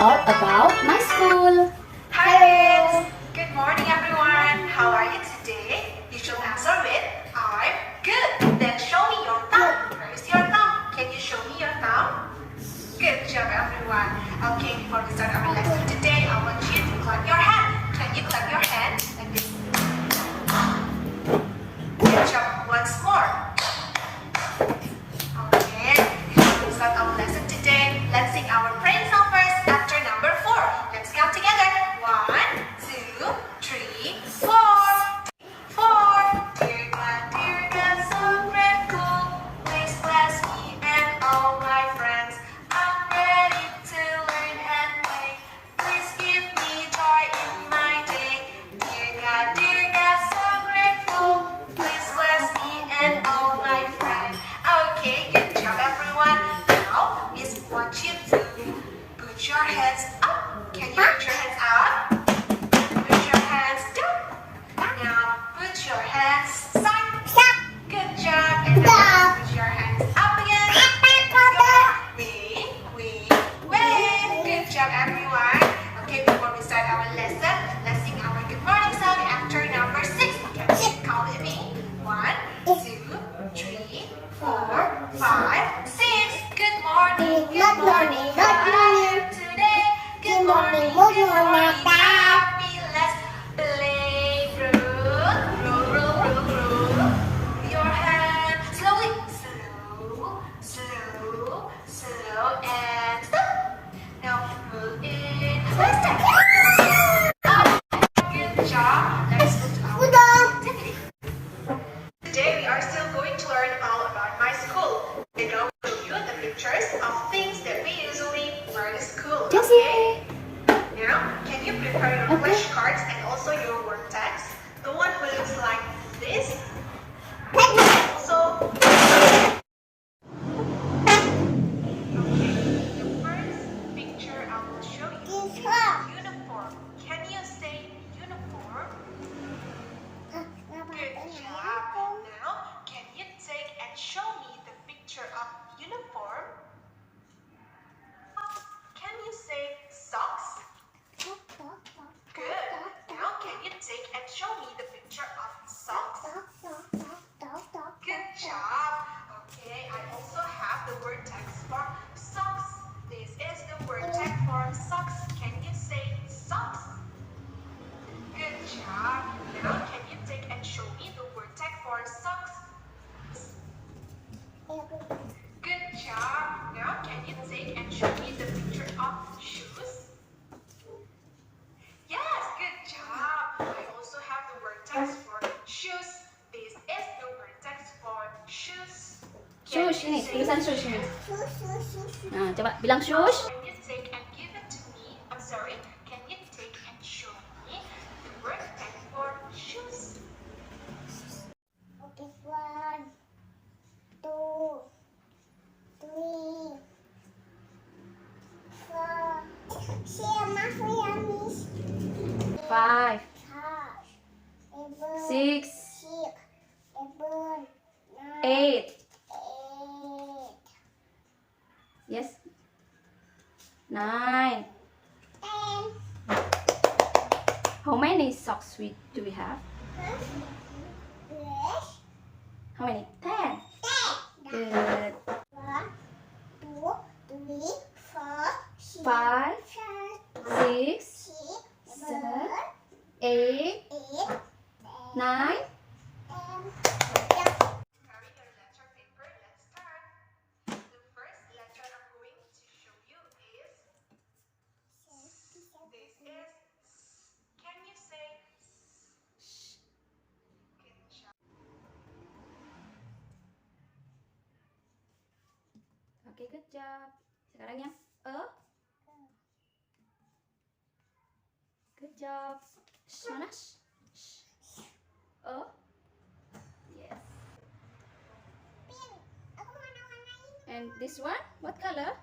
all about my school. Hi kids! Good morning everyone! How are you today? You should answer with I'm good. Then show me your thumb. Where is your thumb? Can you show me your thumb? Good job everyone. Okay, before we start our lesson today, I want you to clap your hand. Can you clap your hand like this? Good job. Once more. Okay, before we start our lesson today, let's sing our praise song first after number 4. Let's count together. 1, 2, 3, 4. 4. Dear God, so grateful. Please bless me and all my friends. I'm ready to learn and play. Please give me joy in my day. Dear God, so grateful. Please bless me and all my friends. Okay, good job everyone. Now, Miss wants you to put your hands up. Can you put your hands up? Put your hands down. Now, put your hands side. Good job. And now, put your hands up again. Wave. Good job everyone. Okay, before we start our lesson, let's sing our good morning song after number 6. Can you count with me? 1, 2, 3, 4, 5, 6. Good morning. Good morning. How are you today? Good morning. Good morning. Happy. Let's play. Roll. Your hand. Slowly. Slow. And stop. Now pull in. Faster. Good job. Let's go to our activity. Today we are still going to learn all about my school. I'm going to show you the pictures of things that we usually wear to school. Jazzy. Okay? Now, can you prepare your flashcards and also your word text? The one who looks like this. Also, okay. The first picture I will show you is uniform. Can you say uniform? Good job. Now, can you take and show me the picture of uniform? Can you say socks? Good. Now, can you take and show me the picture of socks? Good job. Okay, I also have the word text for socks. This is the word text for socks. Can you say socks? Good job. Now, can you take and show me the word text for socks? Good job. Now, can you take and show me the picture of shoes? Yes, good job. I also have the word text for shoes. This is the word text for shoes. Shush, ini tulisan shush ini. Nah, coba bilang shush. Can you take and give it to me? I'm sorry. Can you take and show me the word text for shoes? Okay, 1, 2, 3, 4. Siapa yang miss? 5, 6, 7, 8. Yes. 9. 10. How many socks do we have? How many? 10. Good. 1, 2, 3, 4, 5, 6, 7, 8, 9. Carry your letter paper. Let's start. The first letter I'm going to show you is this is. Can you say? Good job. Oke, good job. Sekarang yang E. Good job. Mana? E. Yes. And this one, what color?